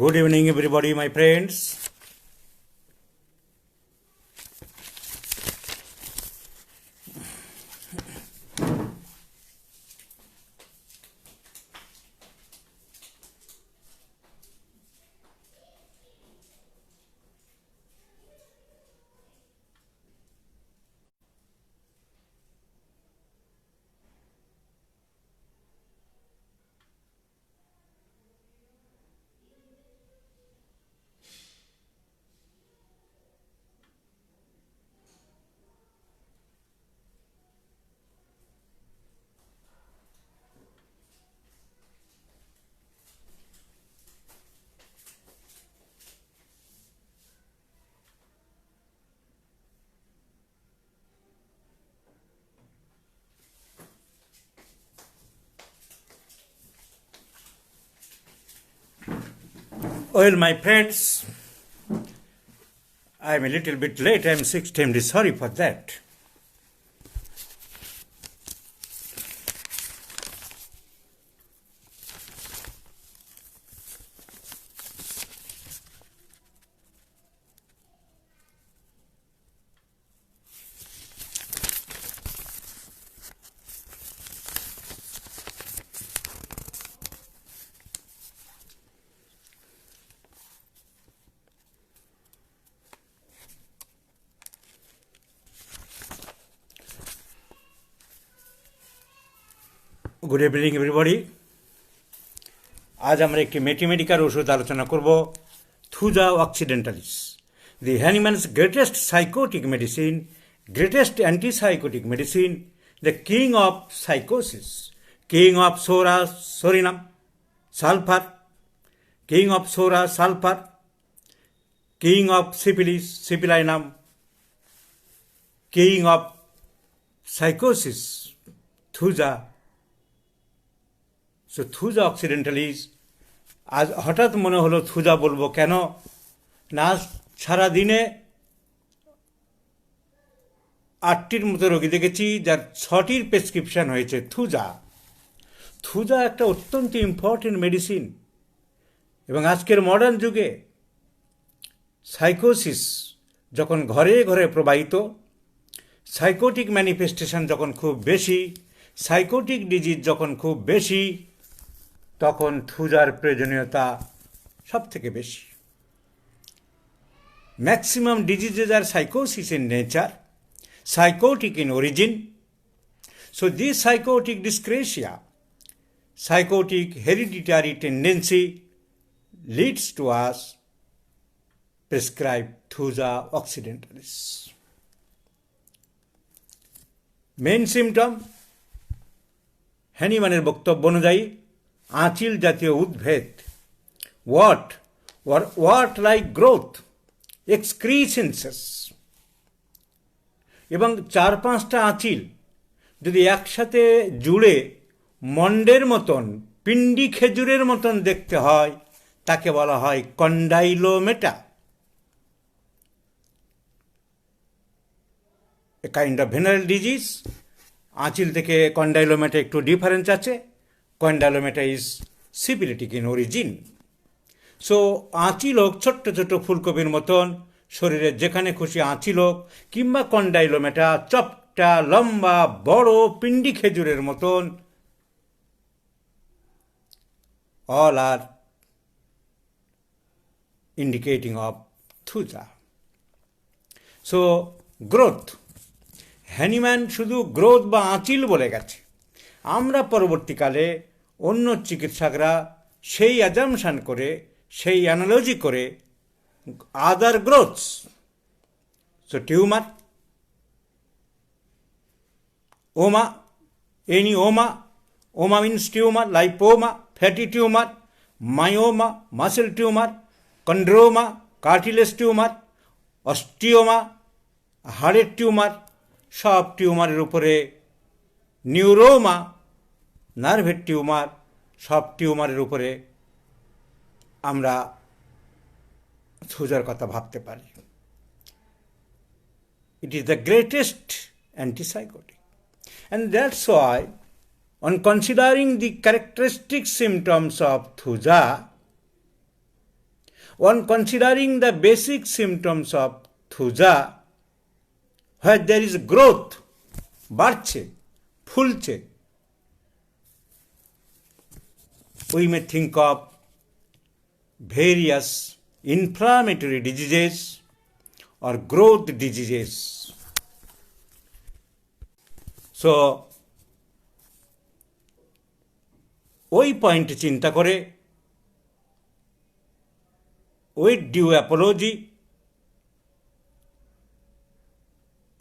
Good evening, everybody, my friends. Well, my friends, I'm a little bit late. I'm extremely sorry for that. Good evening everybody. আজ আমরা একটি mathematical ওষুধ আলোচনা করব, thuja occidentalis, the Hahnemann's greatest sycotic medicine, greatest antisycotic medicine, the king of sycosis, king of psora psorinum sulphur, king of psora sulphur, king of syphilis syphilinum, king of sycosis thuja. So thuja occidentalis. আজ হঠাৎ মনে হলো Thuja বলবো কেন না, সারাদিনে 8টির মতো রোগী দেখেছি যার 6টির প্রেসক্রিপশন হয়েছে থুজা। থুজা একটা অত্যন্ত ইম্পর্টেন্ট মেডিসিন এবং আজকের মডার্ন যুগে সাইকোসিস যখন ঘরে ঘরে প্রবাহিত, সাইকোটিক ম্যানিফেস্টেশন যখন খুব বেশি, সাইকোটিক ডিজিজ যখন খুব বেশি, তখন থুজার প্রয়োজনীয়তা সব থেকে বেশি। Maximum diseases are sycosis in nature, psychotic in origin. So this psychotic dyscrasia, psychotic hereditary tendency leads to us prescribe Thuja occidentalis. Main symptom, হ্যানিম্যানের বক্তব্য অনুযায়ী আঁচিল জাতীয় উদ্ভিদ, ওয়াট লাইক গ্রোথ, এক্সক্রিসেন্সেস, এবং 4-5টা আঁচিল যদি একসাথে জুড়ে মন্ডের মতন, পিন্ডি খেজুরের মতন দেখতে হয়, তাকে বলা হয় condylomata. A kind of venereal disease. আঁচিল থেকে কন্ডাইলোমেটা একটু ডিফারেন্স আছে। Condylomata is syphilitic in origin. So আঁচিল হোক ছোট্ট ছোট্ট ফুলকপির মতন, শরীরের যেখানে খুশি আঁচিল হোক, কিংবা কন্ডাইলোমেটা চপটা লম্বা বড় পিন্ডি খেজুরের মতন, all are indicating of Thuja. So growth, Hahnemann শুধু গ্রোথ বা আঁচিল বলে গেছে। আমরা পরবর্তীকালে অন্য চিকিৎসকরা সেই অ্যাজামশন করে, সেই অ্যানালজি করে other growths. So tumor, any oma means tumor, lipoma, fatty tumor, myoma, muscle tumor, chondroma, cartilage tumor, osteoma, হাড়ের টিউমার, সব টিউমারের উপরে নিউরোমা, নার্ভের টিউমার, সব টিউমারের উপরে আমরা থুজার কথা ভাবতে পারি। It is the greatest antipsychotic. And that's why, on considering the characteristic symptoms of Thuja, On considering the basic symptoms of thuja, where there is growth, বাড়ছে, ফুলছে, we may think of various inflammatory diseases or growth diseases. So, ওই point চিন্তা করে with due apology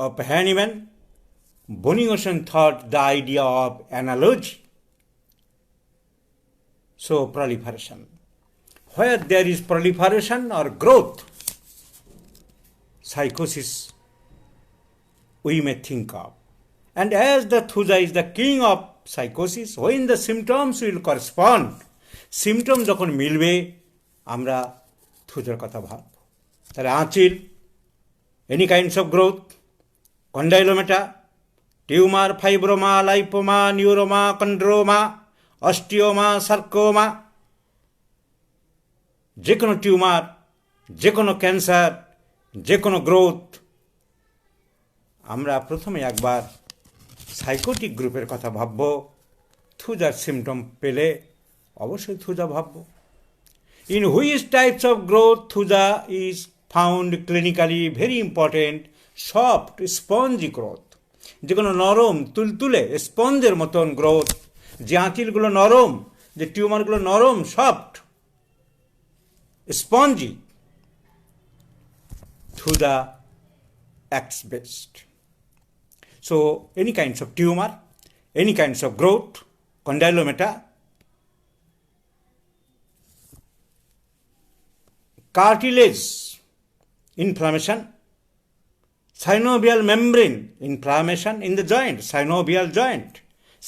of Hahnemann, Bonny-Ocean thought the idea of analogy. So, proliferation. Where there is proliferation or growth, psychosis we may think of. And as the thuja is the king of psychosis, when the symptoms will correspond, symptom যখন মিলবে আমরা থুজার কথা ভাবব। তাহলে আঁচিল, any kinds of growth, condylomata, tumour, fibroma, lipoma, neuroma, chondroma, osteoma, sarcoma, যে কোনো tumour, যে কোনো ক্যান্সার, যে কোনো গ্রোথ, আমরা প্রথমে একবার সাইকোটিক গ্রুপের কথা ভাবব। থুজার সিমটম পেলে অবশ্যই Thuja ভাবব। In which types of growth thuja is found clinically very important, soft, spongy growth. যে কোনো নরম, তুলতুলে, স্পঞ্জের মতন গ্রোথ, যে আঁচিলগুলো নরম, যে টিউমারগুলো নরম, soft, spongy, thuja acts best. So, any kinds of tumor, any kinds of growth, condylomata, cartilage inflammation, synovial membrane inflammation in the joint, synovial joint,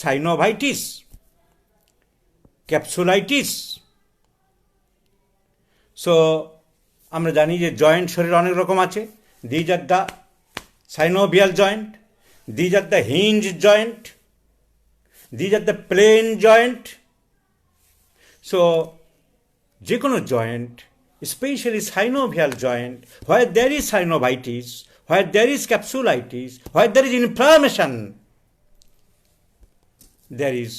synovitis, capsulitis. So, আমরা জানি যে জয়েন্ট শরীর অনেক রকম আছে। These are the synovial joint, these are the hinge joint, these are the plane joint. So, যে কোনো joint, especially synovial joint, where there is synovitis, where there is capsulitis, where there is inflammation, there is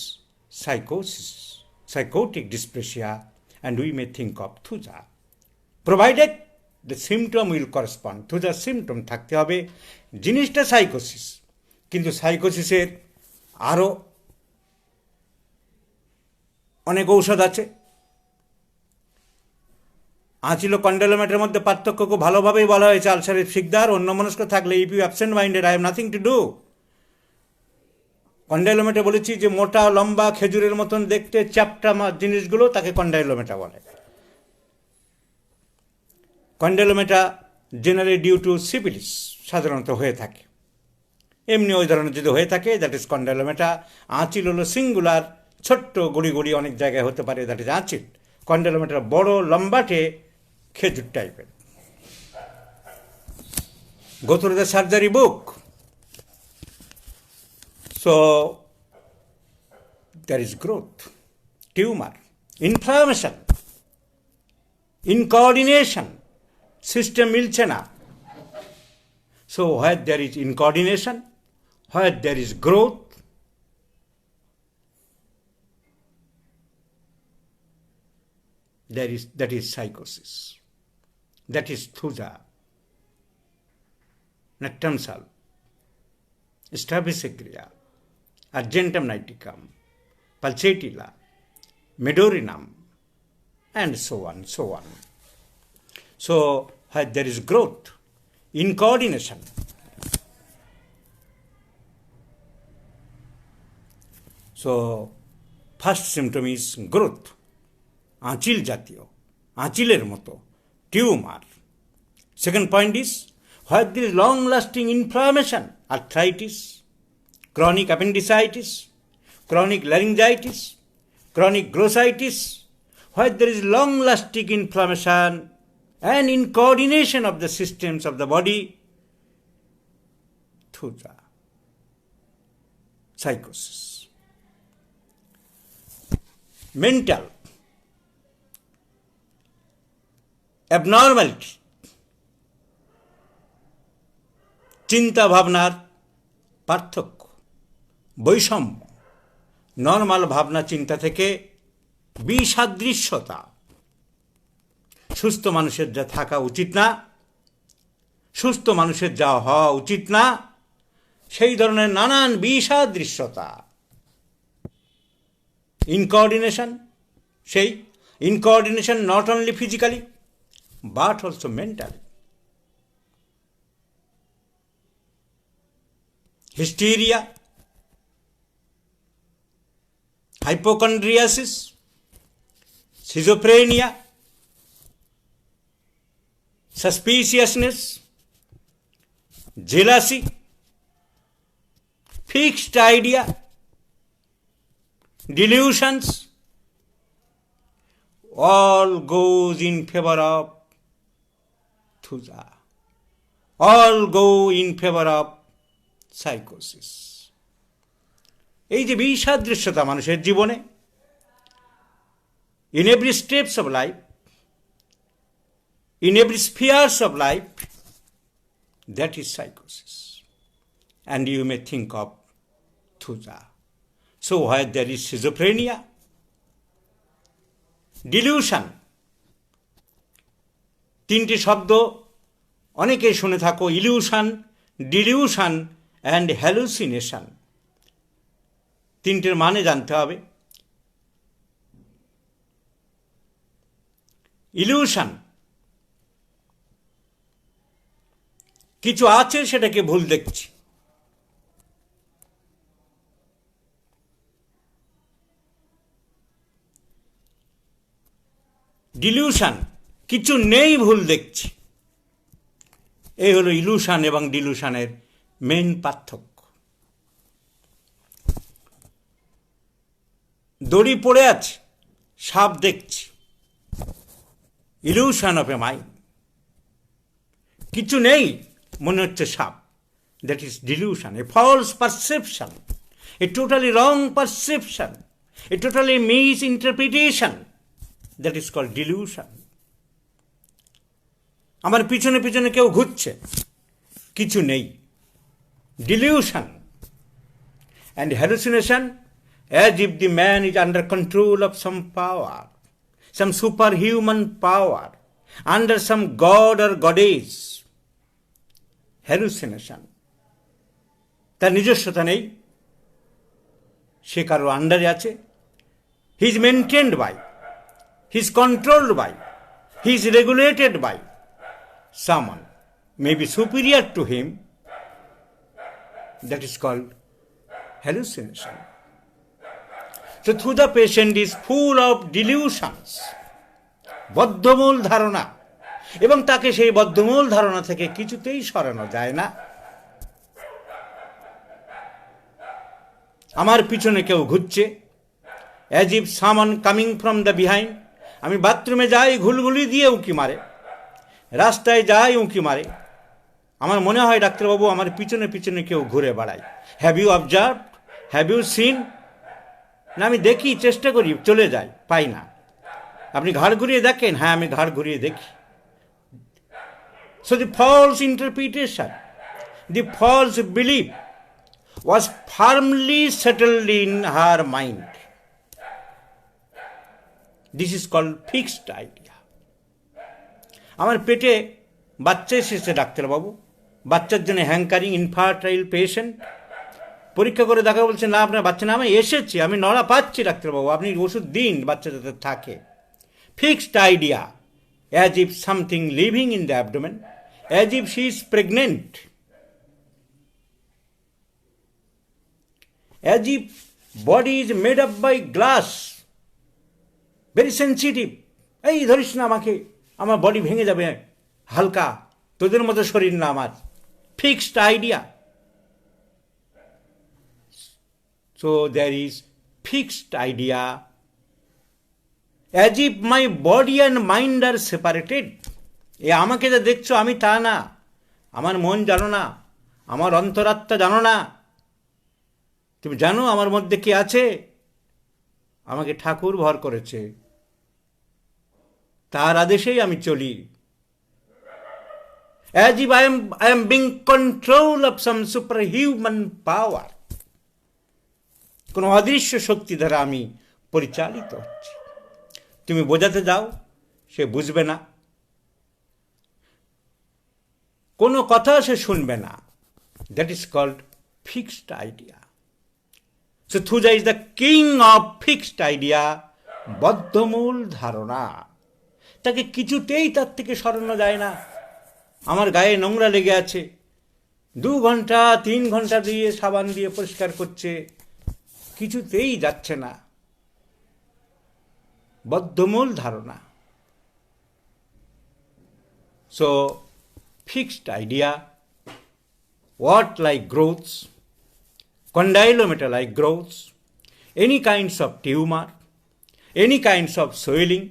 psychosis, psychotic dysplasia, and we may think of thuja. Provided the symptom will correspond. thuja symptom থাকতে হবে। জিনিসটা সাইকোসিস, কিন্তু সাইকোসিসের আরও অনেক ঔষধ আছে। আঁচিল ও কন্ডাইলোমেটার মধ্যে পার্থক্য খুব ভালোভাবেই বলা হয়েছে। আলসারের শিকদার অন্যমনস্ক থাকলে, if you absent minded, I have nothing to do. Condylomata বলেছি যে মোটা লম্বা খেজুরের মতন দেখতে চ্যাপ্টা জিনিসগুলো, তাকে কন্ডাইলোমেটা বলে। কন্ডাইলোমেটা জেনারেলি ডিউ টু সিফিলিস সাধারণত হয়ে থাকে। এমনি ওই ধরনের যদি হয়ে থাকে, দ্যাট ইজ কন্ডাইলোমেটা। আঁচিল হলো সিঙ্গুলার, ছোট্ট গুড়ি গুড়ি অনেক জায়গায় হতে পারে, দ্যাট ইজ আঁচিল। কন্ডাইলোমেটা বড় লম্বাটে খেজুর টাইপের। go through the surgery book. So, there is growth, tumor, inflammation, incoordination, system মিলছে না। So, where there is incoordination, where there is growth, that is psychosis, that is thuja, nectamsal, Strabisseria, Argentum niticum, Pulsatilla, Medorinum, and so on, so on. So, where there is growth, incoordination, so first symptom is growth, আঁচিল জাতীয়, আঁচিলের মতো, tumour. Second point is where there is long lasting inflammation, arthritis, chronic appendicitis, chronic laryngitis, chronic glossitis, where there is long lasting inflammation and incoordination of the systems of the body, thuja, psychosis. Mental, abnormality, চিন্তা ভাবনার পার্থক্য, বৈষম্য, normal ভাবনা চিন্তা থেকে বিসাদৃশ্যতা, সুস্থ মানুষের যা থাকা উচিত না, সুস্থ মানুষের যা হওয়া উচিত না, সেই ধরনের নানান বিসাদৃশ্যতা, ইনকোঅর্ডিনেশন, সেই incoordination not only physically but also mentally, hysteria, hypochondriasis, schizophrenia, suspiciousness, jealousy, fixed idea, delusions, all goes in favor of thuja, all go in favor of sycosis. এই যে বিসাদৃশ্যতা মানুষের জীবনে, in every steps of life, in every spheres of life, that is sycosis, and you may think of thuja. So where there is schizophrenia, delusion, তিনটি শব্দ অনেকে শুনে থাকো, ইলিউশন, ডিলিউশন অ্যান্ড হ্যালুসিনেশন। তিনটের মানে জানতে হবে। ইলিউশন, কিছু আছে সেটাকে ভুল দেখছি। ডিলিউশন, কিছু নেই ভুল দেখছি। এই হলো ইলুশন এবং ডিলুশনের মেন পার্থক্য। দড়ি পড়ে আছে, সাপ দেখছি, ইলুশন অফ এ মাইন্ড। কিছু নেই, মনে হচ্ছে সাপ, that is delusion, a false perception, a totally wrong perception, a totally misinterpretation, that is called delusion. আমার পিছনে পিছনে কেউ ঘুরছে, কিছু নেই, delusion. And hallucination, as if the man is under control of some power, some superhuman power, under some god or goddess. Hallucination, তার নিজস্বতা নেই, সে কারো আন্ডারে আছে। He is maintained by, he is controlled by, he is regulated by someone may be superior to him. That is called hallucination. So through the patient is full of delusions, বদ্ধমূল ধারণা, এবং তাকে সেই বদ্ধমূল ধারণা থেকে কিছুতেই সরানো যায় না। আমার পিছনে কেউ ঘুরছে, as if someone coming from the behind. আমি বাথরুমে যাই, ঘুলঘুলি দিয়ে উঁকি মারে, রাস্তায় যাই উঁকি মারে, আমার মনে হয় ডাক্তারবাবু আমার পিছনে পিছনে কেউ ঘুরে বেড়ায়। Have you observe, have you seen? না, আমি দেখি, চেষ্টা করি, চলে যাই, পাই না। আপনি ঘাড় ঘুরিয়ে দেখেন? হ্যাঁ, আমি ঘাড় ঘুরিয়ে দেখি। So the false interpretation, the false belief was firmly settled in her mind. This is called fixed idea. আমার পেটে বাচ্চা এসেছে ডাক্তারবাবু, বাচ্চার জন্য হ্যাঙ্কারিং, ইনফার্টাইল পেশেন্ট। পরীক্ষা করে দেখা বলছে না আপনার বাচ্চা না, আমি এসেছি, আমি নড়া পাচ্ছি ডাক্তারবাবু, আপনি ওষুধ দিন, বাচ্চা যাতে থাকে। Fixed idea, as if something living in the abdomen, as if she is pregnant, as if body is made up by glass, very sensitive. এই ধরিস না আমাকে, আমার বডি ভেঙে যাবে, হালকা, তোদের মতো শরীর না আমার। Fixed idea. So there is fixed idea, as if my body and mind are separated. এ আমাকে যা দেখছো আমি তা না, আমার মন জানো না, আমার অন্তরাত্মা জানো না। তুমি জানো আমার মধ্যে কি আছে? আমাকে ঠাকুর ভর করেছে, তার আদেশেই আমি চলি। as if I am being control of some superhuman power. কোনো অদৃশ্য শক্তি দ্বারা আমি পরিচালিত হচ্ছি। তুমি বোঝাতে যাও, সে বুঝবে না, কোনো কথা সে শুনবে না। That is called fixed idea. So thuja is the king of fixed idea, বদ্ধমূল ধারণা। তাকে কিছুতেই তার থেকে সরানো যায় না। আমার গায়ে নোংরা লেগে আছে, 2 ঘন্টা 3 ঘন্টা দিয়ে সাবান দিয়ে পরিষ্কার করছে, কিছুতেই যাচ্ছে না। বদ্ধমূল ধারণা। So fixed idea, wart-like growths, condylomata-like growths, any kinds of tumor, any kinds of swelling,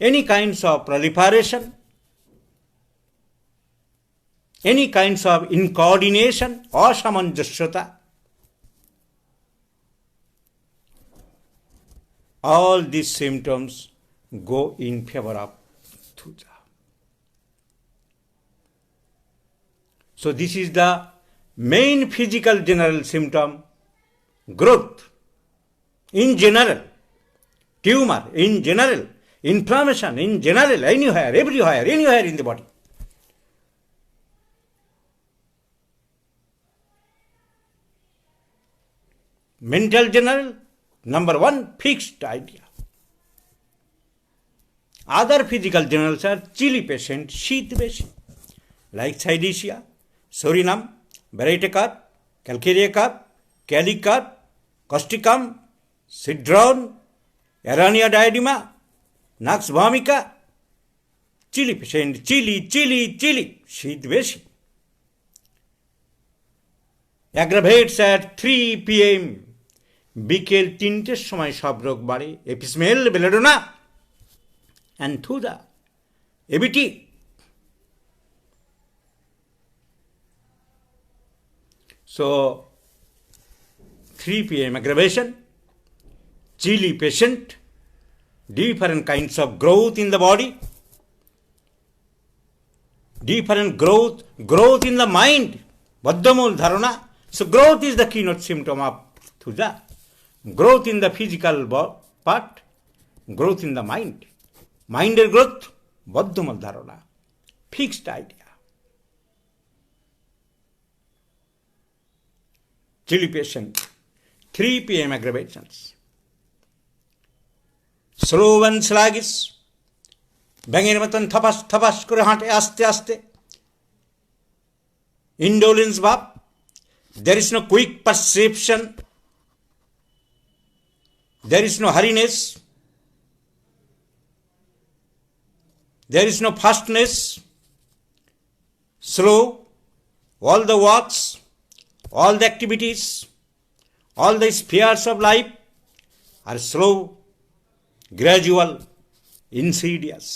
any kinds of proliferation, any kinds of incoordination, asamanjasyata, all these symptoms go in favor of thuja. So this is the main physical general symptom, growth in general, tumor in general, inflammation in general, anywhere, everywhere, anywhere in the body. Mental general, number 1, fixed idea. Other physical generals are chilly patient, sheath patient, like Cydicia, Sorinum, Variety carp, Calcarea carp, Cali carp, Causticum, Cedron, Arania diadema, Nux vomica, chilly patient, chilly, sheath patient. Aggravates at 3 p.m. বিকেল 3টের সময় সব রোগ বাড়ে। এপিসমেল, belladonna and thuja, ABT. So 3 p.m. aggravation, chilly patient, different kinds of growth in the body, different growth in the mind, baddhamul dharana. So growth is the keynote symptom of thuja. Growth in the physical part, growth in the mind. Minder growth, baddhamul dharana, fixed idea. Chilly patient, 3 p.m. aggravations. Slow and sluggish, ব্যাঙের মতন থপাস করে হাঁটে আস্তে আস্তে। Indolence ভাব, there is no quick perception, there is no hurriness, there is no fastness, slow, all the walks, all the activities, all the spheres of life are slow, gradual, insidious.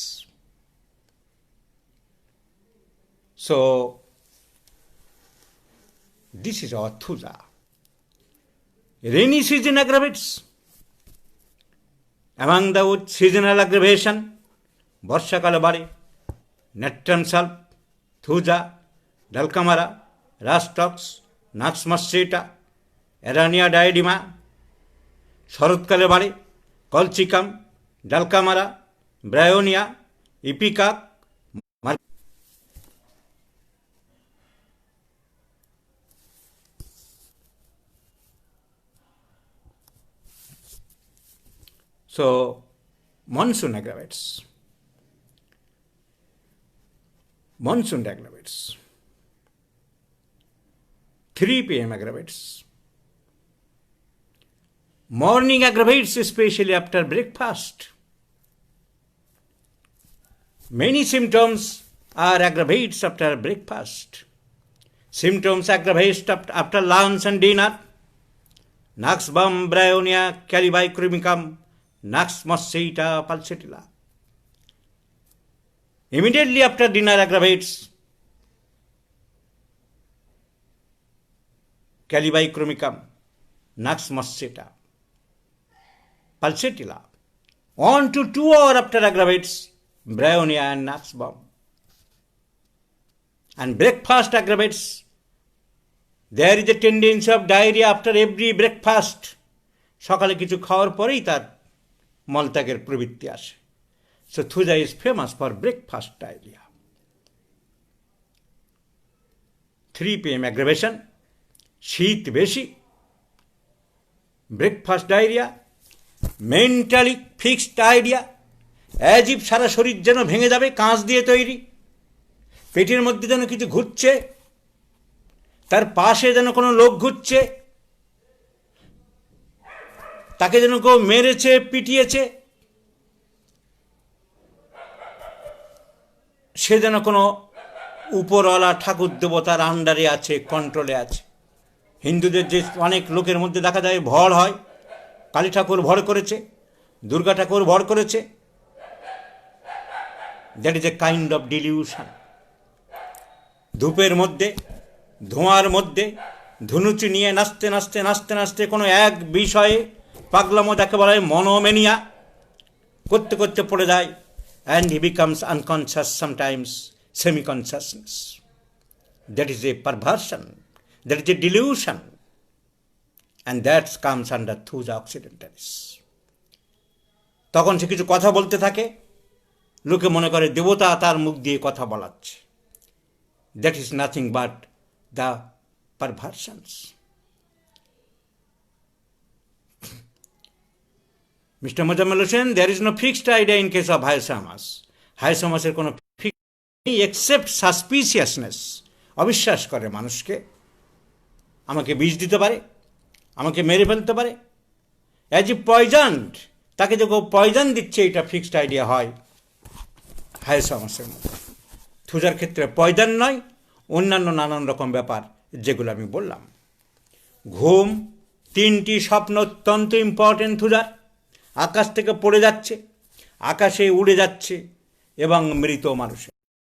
So, this is our thuja. Rainy season aggravates. Among the seasonal aggravation, বর্ষাকালে বাড়ে natrum সাল্প, Thuja, dulcamara, রাস্টক্স, নাক্স মাস্ট্রেটা, এরানিয়া ডায়েডিমা। শরৎকালে বাড়ে colchicum, dulcamara, Bryonia, ipecac. So monsoon aggravates. Monsoon aggravates. 3 p.m. aggravates. Morning aggravates, especially after breakfast. Many symptoms are aggravates after breakfast. Symptoms aggravate after lunch and dinner. Nux bum, bryonia, calibicrumicum, Nux mosquita pulsatilla. Immediately after dinner aggravates. Calibicrumicum, Nux mosquita pulsatilla. 1 to 2 hours after aggravates, bryonia and Nux bum. And breakfast aggravates. There is a tendency of diarrhea after every breakfast. সকালে কিছু খাওয়ার পরেই তার মলত্যাগের প্রবৃত্তি আসে। So Thuja is famous for breakfast diarrhea. 3 PM aggravation, শীত বেশি, breakfast diarrhoea, mentally fixed idea, as if সারা শরীর যেন ভেঙে যাবে, কাঁচ দিয়ে তৈরি, পেটের মধ্যে যেন কিছু ঘুরছে, তার পাশে যেন কোনো লোক ঘুরছে, তাকে যেন কেউ মেরেছে পিটিয়েছে, সে যেন কোনো উপরওয়ালা ঠাকুর দেবতার আন্ডারে আছে, কন্ট্রোলে আছে। হিন্দুদের যে অনেক লোকের মধ্যে দেখা যায় ভর হয়, কালী ঠাকুর ভর করেছে, দুর্গা ঠাকুর ভর করেছে, that is a kind of delusion. ধূপের মধ্যে, ধোঁয়ার মধ্যে ধুনুচি নিয়ে নাচতে নাচতে নাচতে নাচতে কোনো এক বিষয়ে পাগলামো, যাকে বলা হয় মনোমেনিয়া, করতে করতে পড়ে যায়, and he becomes unconscious, sometimes semi consciousness. That is a perversion, that is a delusion, and that comes under thuja occidentalis. তখন সে কিছু কথা বলতে থাকে, লোকে মনে করে দেবতা তার মুখ দিয়ে কথা বলাচ্ছে। That is nothing but the perversions. Mister Mozammel Hossain, there is no fixed idea in case of hyoscyamus. হাইসামাসের কোনো এক্সেপ্ট সাসপিসিয়াসনেস, অবিশ্বাস করে মানুষকে, আমাকে বিষ দিতে পারে, আমাকে মেরে ফেলতে পারে, অ্যাজ এ পয়জনড, তাকে যে কেউ পয়জন দিচ্ছে, এটা ফিক্সড আইডিয়া হয় হাইসামাসের মধ্যে। থুজার ক্ষেত্রে পয়জন নয়, অন্যান্য নানান রকম ব্যাপার যেগুলো আমি বললাম। ঘুম, 3টি স্বপ্ন অত্যন্ত ইম্পর্টেন্ট থুজার। আকাশ থেকে পড়ে যাচ্ছে, আকাশে উড়ে যাচ্ছে, এবং মৃত মানুষের